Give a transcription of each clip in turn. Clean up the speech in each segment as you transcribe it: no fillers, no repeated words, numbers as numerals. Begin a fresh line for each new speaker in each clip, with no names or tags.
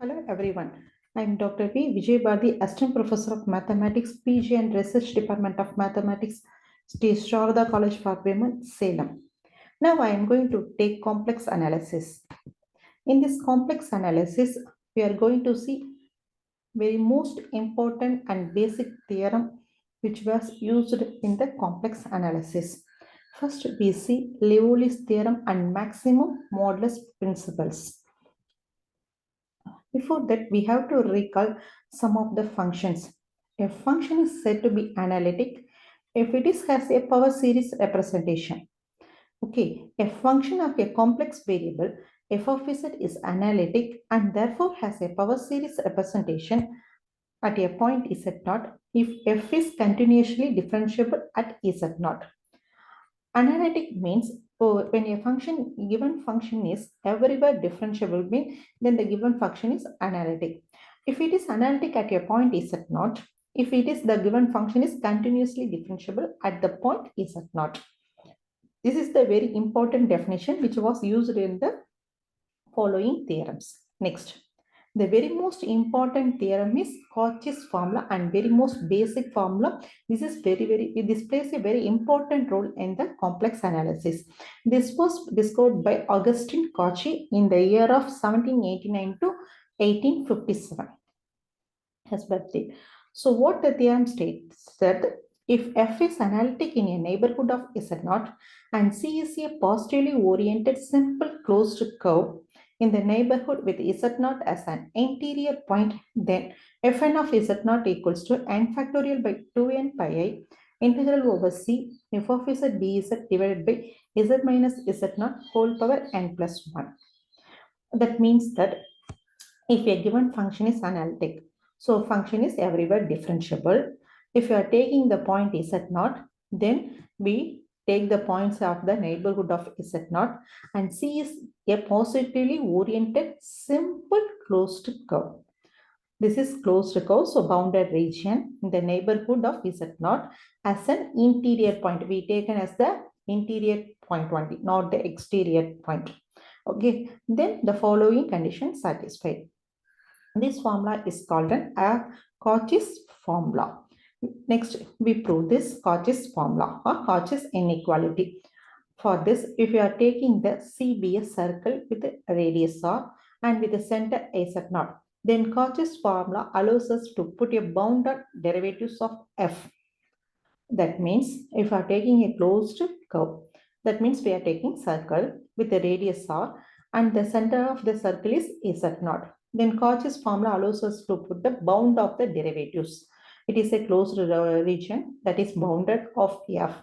Hello everyone. I am Dr. V. Vijaya, Assistant Professor of Mathematics, PG and Research Department of Mathematics, Sri Sharda College for Women, Salem. Now I am going to take complex analysis. In this complex analysis, we are going to see very most important and basic theorem which was used in the complex analysis. First, we see Liouvilles theorem and maximum modulus principles. Before that, we have to recall some of the functions. A function is said to be analytic if it has a power series representation. Okay, a function of a complex variable f of z is analytic and therefore has a power series representation at a point z0 if f is continuously differentiable at z0. Analytic means when a given function is everywhere differentiable, then the given function is analytic. If it is analytic at a point z0, if it is the given function is continuously differentiable at the point z0. This is the very important definition which was used in the following theorems. Next, the very most important theorem is Cauchy's formula and very most basic formula. This plays a very important role in the complex analysis. This was discovered by Augustine Cauchy in the year of 1789 to 1857. His birthday. So what the theorem states that if f is analytic in a neighborhood of z0 and C is a positively oriented simple closed curve in the neighborhood with z0 as an interior point, then fn of z0 equals to n factorial by 2n pi I integral over C f of z dz divided by z minus z0 whole power n plus 1. That means that if a given function is analytic, so function is everywhere differentiable. If you are taking the point z0, then we take the points of the neighborhood of z0 and C is a positively oriented simple closed curve. This is closed curve, so bounded region in the neighborhood of z0 as an interior point. We taken as the interior point only, not the exterior point. Okay, then the following condition satisfied. This formula is called a Cauchy's formula. Next, we prove this Cauchy's formula or Cauchy's inequality. For this, if you are taking the CB circle with a radius R and with the center z0, then Cauchy's formula allows us to put a bounded derivatives of f. That means if you are taking a closed curve, that means we are taking circle with the radius R and the center of the circle is z0. Then Cauchy's formula allows us to put the bound of the derivatives. It is a closed region that is bounded of f.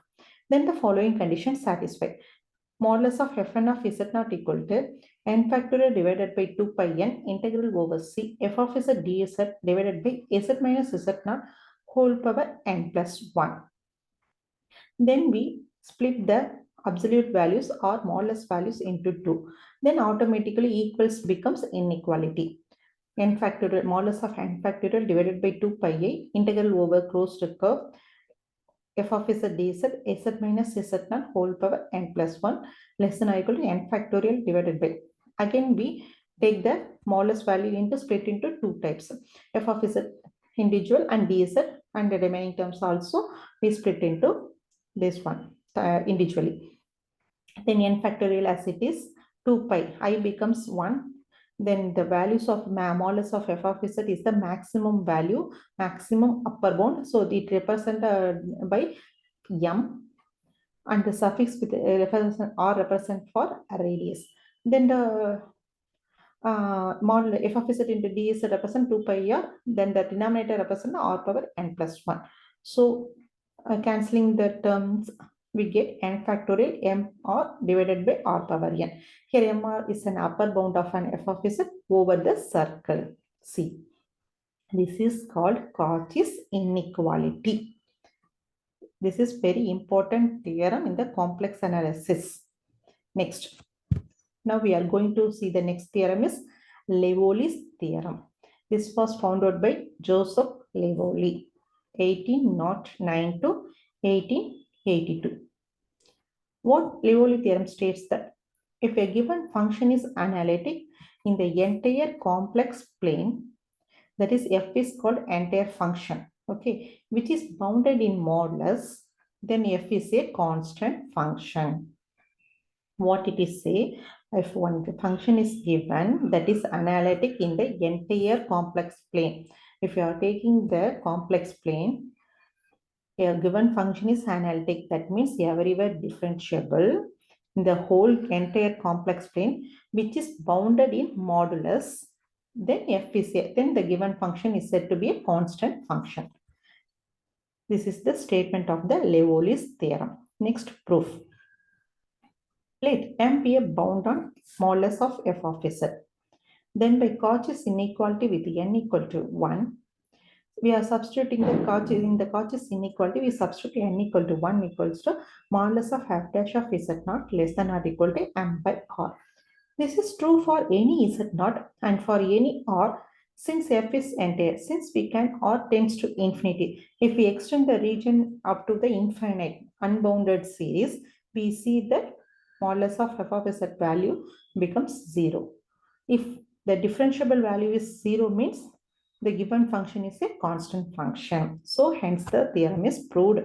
Then the following conditions satisfy. Modulus of fn of z0 equal to n factorial divided by 2 pi n integral over C f of z dz divided by z minus z0 whole power n plus 1. Then we split the absolute values or modulus values into 2. Then automatically equals becomes inequality. N factorial modulus of n factorial divided by 2 pi I integral over closed curve f of z dz z minus z0 whole power n plus 1 less than or equal to n factorial divided by. Again we take the modulus value into split into two types, f of z individual and dz, and the remaining terms also we split into this one individually. Then n factorial as it is 2 pi I becomes 1. Then the values of modulus of f of z is the maximum value, maximum upper bound. So it represented by m, and the suffix with represent for radius. Then the model f of z into dz represent 2 pi r. Then the denominator represent r power n plus 1. So cancelling the terms, we get n factorial m r divided by r power n. Here mr is an upper bound of an f of z over the circle C. This is called Cauchy's inequality. This is very important theorem in the complex analysis. Next, now we are going to see the next theorem is Liouvilles theorem. This was found out by Joseph Liouvilles, 1809 to 1882. What Liouvilles theorem states that if a given function is analytic in the entire complex plane, that is f is called entire function, okay, which is bounded in modulus, then f is a constant function. What it is say, if one function is given that is analytic in the entire complex plane. If you are taking the complex plane, a given function is analytic, that means everywhere differentiable in the whole entire complex plane, which is bounded in modulus, then f is a, then the given function is said to be a constant function. This is the statement of the Liouvilles theorem. Next proof. Let M be a bound on modulus of f of z. Then by Cauchy's inequality with n equal to 1, we are substituting the Cauchy, in the Cauchy's inequality, we substitute n equal to 1 equals to modulus of f dash of z naught less than or equal to m by r. This is true for any z naught and for any r, since f is entire, since we can r tends to infinity. If we extend the region up to the infinite unbounded series, we see that modulus of f of z value becomes 0. If the differentiable value is 0 means the given function is a constant function. So hence the theorem is proved.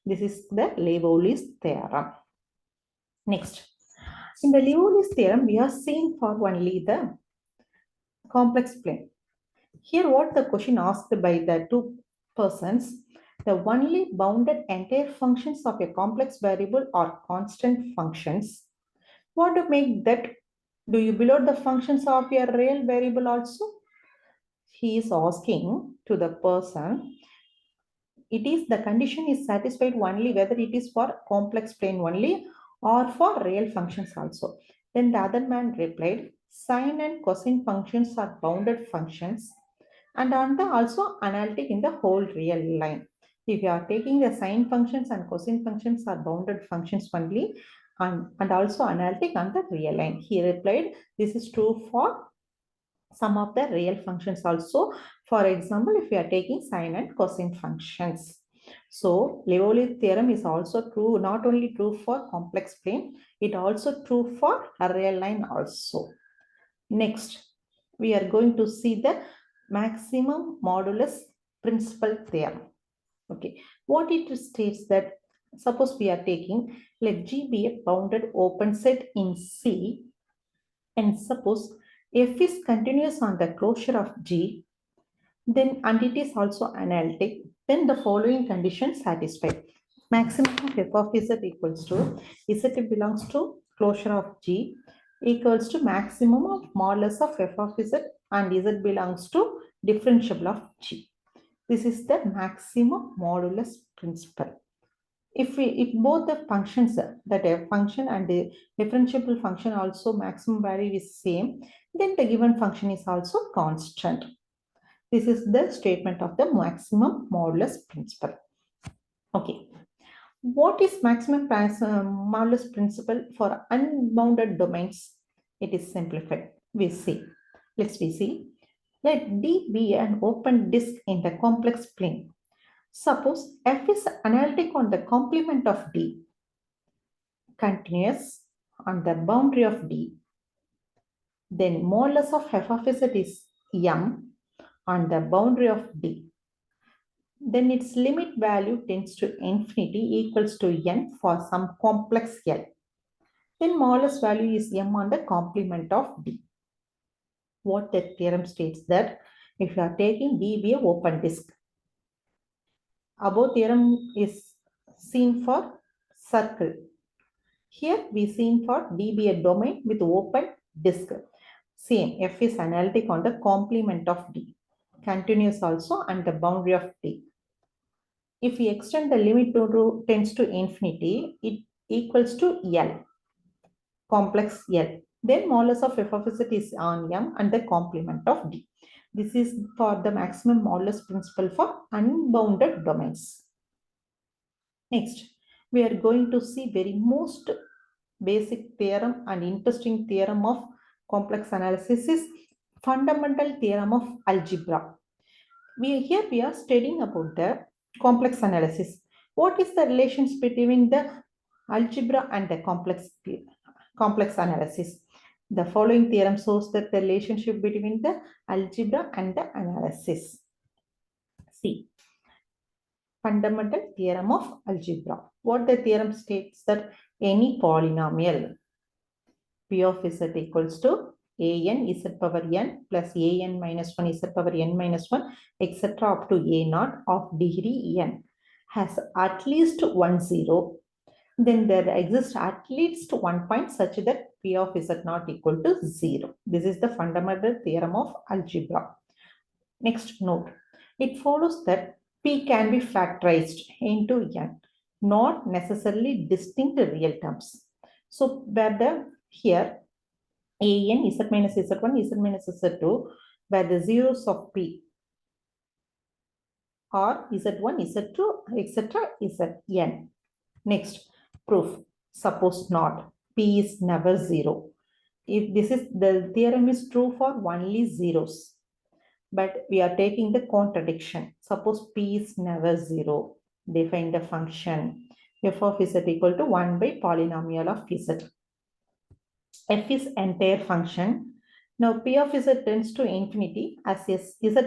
This is the Liouvilles theorem. Next, in the Liouvilles theorem, we are seeing for only the complex plane. Here what the question asked by the two persons, the only bounded entire functions of a complex variable are constant functions. What to make that? Do you below the functions of your real variable also? He is asking to the person, it is the condition is satisfied only whether it is for complex plane only or for real functions also. Then the other man replied, sine and cosine functions are bounded functions and are also analytic in the whole real line. If you are taking the sine functions and cosine functions are bounded functions only and also analytic on the real line. He replied, this is true for some of the real functions also. For example, if we are taking sine and cosine functions. So Liouvilles theorem is also true, not only true for complex plane, it also true for a real line also. Next, we are going to see the maximum modulus principle theorem. Okay, what it states that, suppose we are taking, let G be a bounded open set in C, and suppose f is continuous on the closure of G, then and it is also analytic, then the following conditions satisfied. Maximum of f of z equals to z belongs to closure of G equals to maximum of modulus of f of z and z belongs to differentiable of G. This is the maximum modulus principle. If both the functions, that a function and the differentiable function also maximum value is same, then the given function is also constant. This is the statement of the maximum modulus principle. Okay. What is maximum modulus principle for unbounded domains? It is simplified. We see. Let's see. Let D be an open disk in the complex plane. Suppose f is analytic on the complement of D, continuous on the boundary of D, then modulus of f of z is m on the boundary of D. Then its limit value tends to infinity equals to n for some complex L. Then modulus value is m on the complement of D. What the theorem states that if you are taking D be an open disk, above theorem is seen for circle. Here we seen for D be a domain with open disk. Same, f is analytic on the complement of D, continuous also and the boundary of D. If we extend the limit to tends to infinity, it equals to L, complex L. Then modulus of f of z is on m and the complement of D. This is for the maximum modulus principle for unbounded domains. Next, we are going to see very most basic theorem and interesting theorem of complex analysis is fundamental theorem of algebra. Here we are studying about the complex analysis. What is the relations between the algebra and the complex complex analysis. The following theorem shows that the relationship between the algebra and the analysis. See, fundamental theorem of algebra. What the theorem states that any polynomial P of z equals to an z power n plus an minus 1 z power n minus 1 etc. up to a naught of degree n has at least one zero, then there exists at least one point such that P of z not equal to 0. This is the fundamental theorem of algebra. Next note, it follows that P can be factorized into n, not necessarily distinct real terms. So where the here an, z minus z1, z minus z2, where the zeros of P are z1, z2, etc. zn. Next, proof. Suppose not. P is never 0. If this is the theorem is true for only zeros, but we are taking the contradiction. Suppose P is never 0. Define the function f of z equal to 1 by polynomial of z. F is entire function. Now P of z tends to infinity as z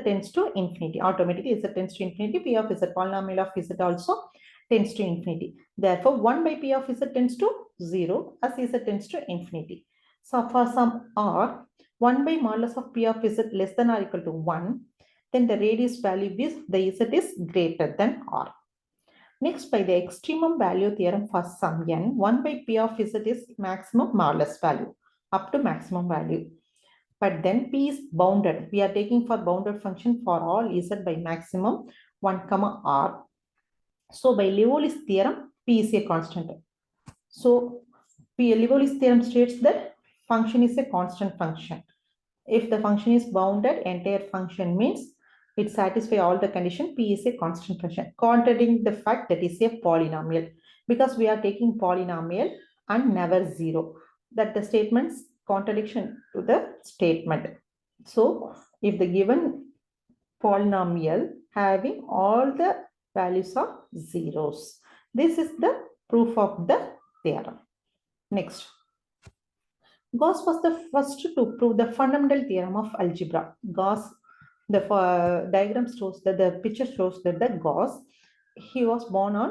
tends to infinity. Automatically z tends to infinity. P of z, polynomial of z also tends to infinity. Therefore 1 by P of z tends to 0 as z tends to infinity. So for some r, 1 by modulus of P of z less than or equal to 1, then the radius value is the z is greater than r. Next, by the extremum value theorem for some n, 1 by P of z is maximum modulus value up to maximum value. But then P is bounded. We are taking for bounded function for all z by maximum 1, r. So by Liouvilles theorem, P is a constant. So Liouvilles theorem states that function is a constant function. If the function is bounded, entire function means it satisfies all the conditions. P is a constant function, contradicting the fact that is a polynomial, because we are taking polynomial and never 0. That the statement's contradiction to the statement. So if the given polynomial having all the values of zeros, this is the proof of the theorem. Next, Gauss was the first to prove the fundamental theorem of algebra. Gauss, the diagram shows that the picture shows that the Gauss, he was born on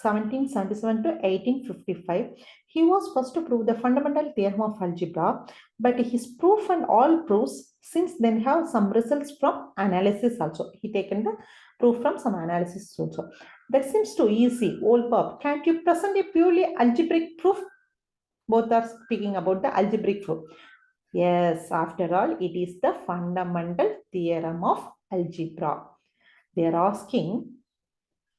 1777 to 1855. He was first to prove the fundamental theorem of algebra, but his proof and all proofs since then have some results from analysis also. He taken the proof from some analysis also. That seems too easy. Old Bob, can't you present a purely algebraic proof? Both are speaking about the algebraic proof. Yes, after all, it is the fundamental theorem of algebra. They are asking,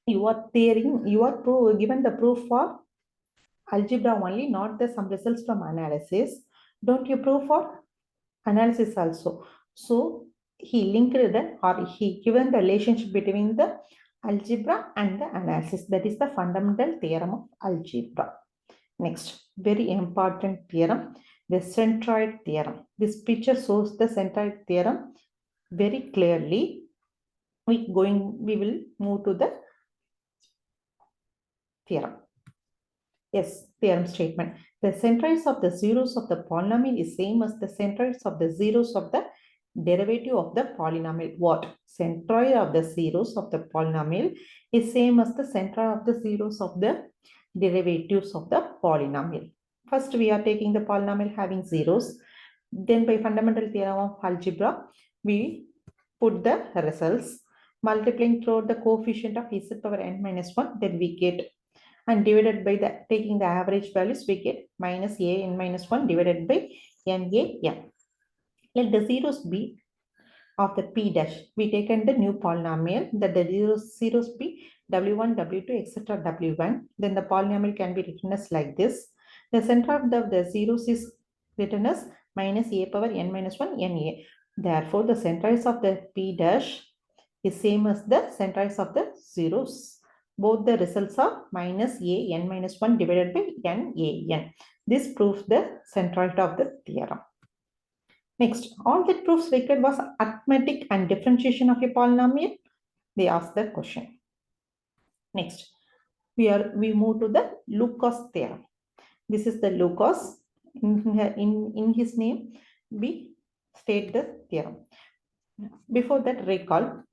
you are given the proof for algebra only, not the some results from analysis. Don't you prove for analysis also? So he linked the, or he given the relationship between the algebra and the analysis. That is the fundamental theorem of algebra. Next, very important theorem, the centroid theorem. This picture shows the centroid theorem very clearly. We will move to the theorem. Yes, theorem statement. The centroids of the zeros of the polynomial is same as the centroids of the zeros of the derivative of the polynomial. What? Centroid of the zeros of the polynomial is same as the centroid of the zeros of the derivatives of the polynomial. First, we are taking the polynomial having zeros. Then by fundamental theorem of algebra, we put the results. Multiplying throughout the coefficient of z power n minus 1, then we get, and divided by the, taking the average values, we get minus a n minus 1 divided by n a n. Let the zeros be of the p dash. We taken the new polynomial that the zeros be w1, w2, etc. w1. Then the polynomial can be written as like this. The center of the zeros is written as minus a power n minus 1 na. Therefore, the centroids of the p dash is same as the centroids of the zeros. Both the results are minus a n minus 1 divided by n a n. This proves the centroid of the theorem. Next, all that proofs required was arithmetic and differentiation of a polynomial. They asked the question. Next, we move to the Lucas theorem. This is the Lucas. in his name, we state the theorem. Before that, recall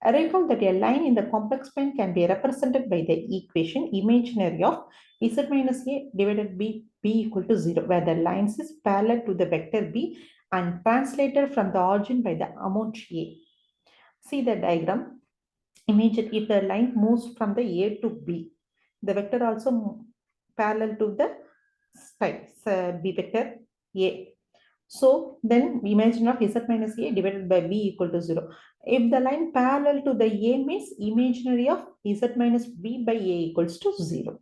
that a line in the complex plane can be represented by the equation imaginary of z minus a divided by b equal to 0, where the lines is parallel to the vector b and translated from the origin by the amount a. See the diagram. Imagine if the line moves from the a to b, the vector also parallel to the b vector a. So then imagine of z minus a divided by b equal to 0. If the line parallel to the a means imaginary of z minus b by a equals to 0.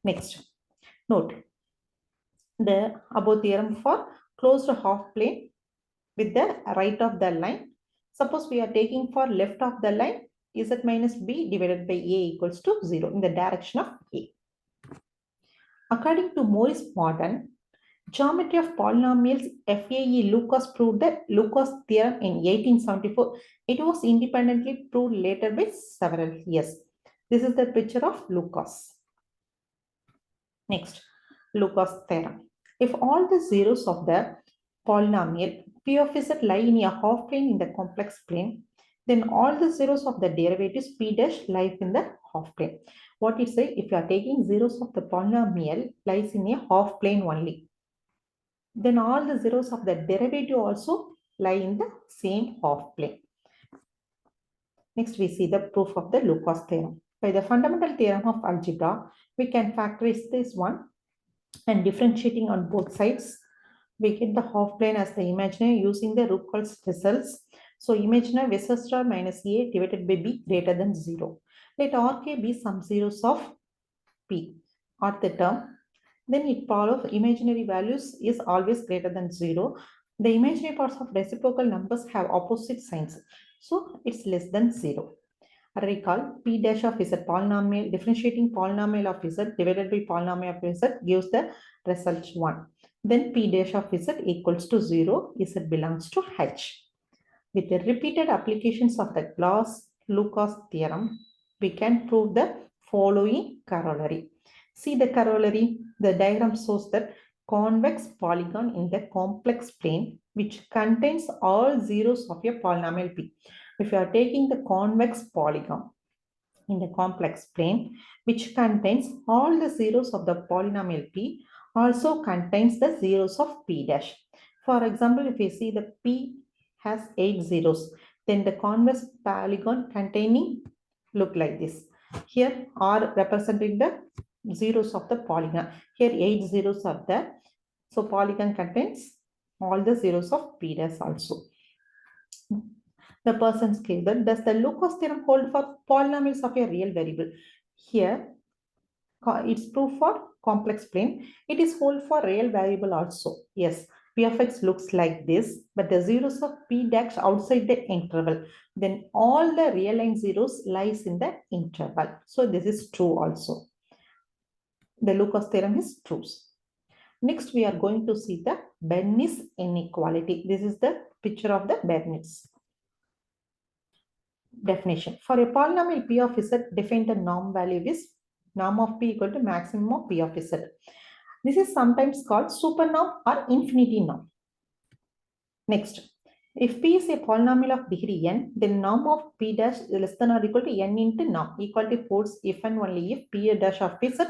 Next, note the above theorem for closed half plane with the right of the line. Suppose we are taking for left of the line z minus b divided by a equals to 0 in the direction of a. According to Maurice Morton, geometry of polynomials FAE Lucas proved the Lucas theorem in 1874. It was independently proved later by several years. This is the picture of Lucas. Next, Lucas theorem. If all the zeros of the polynomial P of Z lie in a half plane in the complex plane, then all the zeros of the derivatives P dash lie in the half plane. What it says, if you are taking zeros of the polynomial lies in a half plane only, then all the zeros of the derivative also lie in the same half plane. Next, we see the proof of the Lucas theorem. By the fundamental theorem of algebra, we can factorize this one and differentiating on both sides. We get the half plane as the imaginary using the Ruckel's results. So imaginary v star minus a divided by b greater than 0. Let Rk be some zeros of p or the term. Then it follows imaginary values is always greater than 0. The imaginary parts of reciprocal numbers have opposite signs. So it's less than 0. Recall p dash of z polynomial, differentiating polynomial of z divided by polynomial of z gives the result 1. Then p dash of z equals to 0, z belongs to h. With the repeated applications of the Lucas theorem, we can prove the following corollary. See the corollary. The diagram shows that convex polygon in the complex plane which contains all zeros of a polynomial p. If you are taking the convex polygon in the complex plane which contains all the zeros of the polynomial p, also contains the zeros of p dash. For example, if you see the p has 8 zeros, then the convex polygon containing look like this. Here are representing the zeros of the polygon. Here 8 zeros are there. So polygon contains all the zeros of p dash also. The person scale that does the Lucas theorem hold for polynomials of a real variable? Here it's proof for complex plane. It is hold for real variable also. Yes, p of x looks like this, but the zeros of p dash outside the interval. Then all the real line zeros lies in the interval. So this is true also. The Lucas theorem is true. Next, we are going to see the Bernoulli's inequality. This is the picture of the Bernoulli's. Definition. For a polynomial p of z, define the norm value is norm of p equal to maximum of p of z. This is sometimes called supernorm or infinity norm. Next, if p is a polynomial of degree n, then norm of p dash is less than or equal to n into norm. Equality holds if and only if p dash of z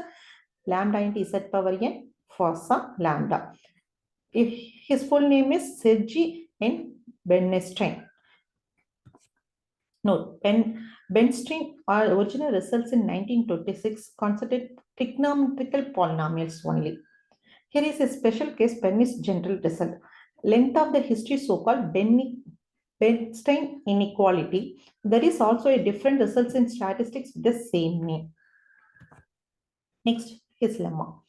lambda into z power n for some lambda. If his full name is Serge N. Bernstein. Note, Bernstein original results in 1926 considered trigonometrical polynomials only. Here is a special case Bernoulli's general result. Length of the history so-called Bernstein inequality. There is also a different results in statistics with the same name. Next, his lemma.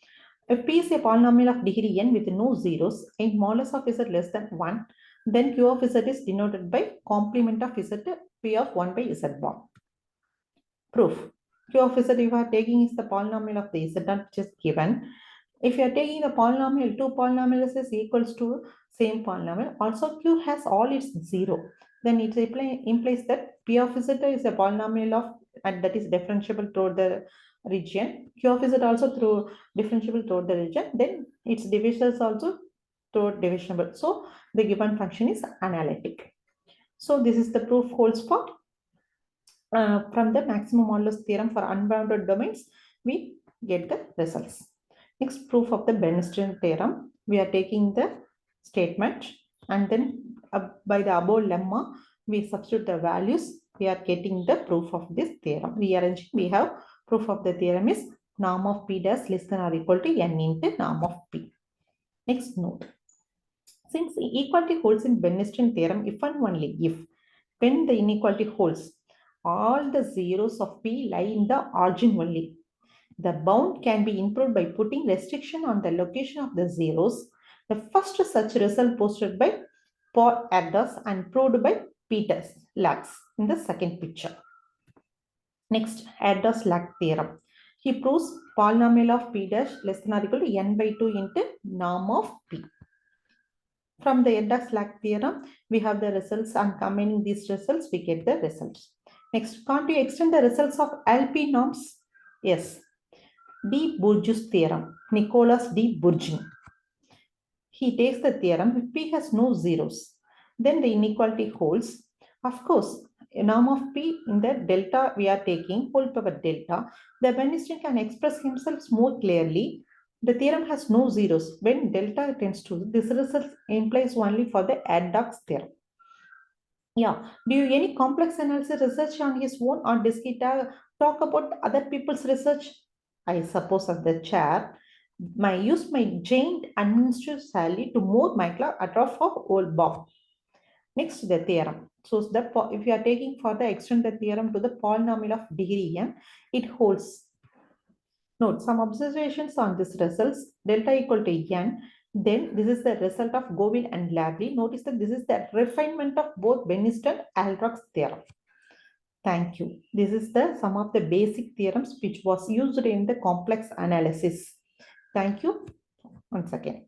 If p is a polynomial of degree n with no zeros and modulus of z less than 1, then q of z is denoted by complement of z p of 1 by z bar. Proof. Q of z you are taking is the polynomial of the z which is given. If you are taking the polynomial, two polynomials is equals to same polynomial. Also q has all its zero. Then it implies that p of z is a polynomial of and that is differentiable throughout the region. Q of Z also through differentiable throughout the region. Then its divisors also throughout divisible. So the given function is analytic. So this is the proof holds for from the maximum modulus theorem for unbounded domains. We get the results. Next, proof of the Bernstein theorem. We are taking the statement and then by the above lemma, we substitute the values. We are getting the proof of this theorem. Rearranging, we have proof of the theorem is norm of P dash less than or equal to n into norm of P. Next note. Since equality holds in Bernstein theorem if and only if, when the inequality holds, all the zeros of P lie in the origin only. The bound can be improved by putting restriction on the location of the zeros. The first such result posted by Paul Adams and proved by Peter Lax in the second picture. Next, Adams-Lax theorem. He proves polynomial of P dash less than or equal to n by 2 into norm of P. From the Adams-Lax theorem, we have the results, and combining these results, we get the results. Next, can't you extend the results of LP norms? Yes. De Bourgeois theorem, Nicolas de Bourgeois. He takes the theorem, if P has no zeros, then the inequality holds. Of course, a norm of P in the delta we are taking, whole power delta, the Bernstein can express himself more clearly. The theorem has no zeros. When delta tends to, this result implies only for the Adams theorem. Yeah, do you any complex analysis research on his own, or does he talk about other people's research? I suppose as the chair, use my giant administrative salary to move my club at off of old Bob. Next, the theorem. So if you are taking for the extend the theorem to the polynomial of degree n, it holds. Note some observations on this results. Delta equal to n. Then this is the result of Govil and Liouvilles. Notice that this is the refinement of both Bernstein and Aldrich's theorem. Thank you. This is the some of the basic theorems which was used in the complex analysis. Thank you once again.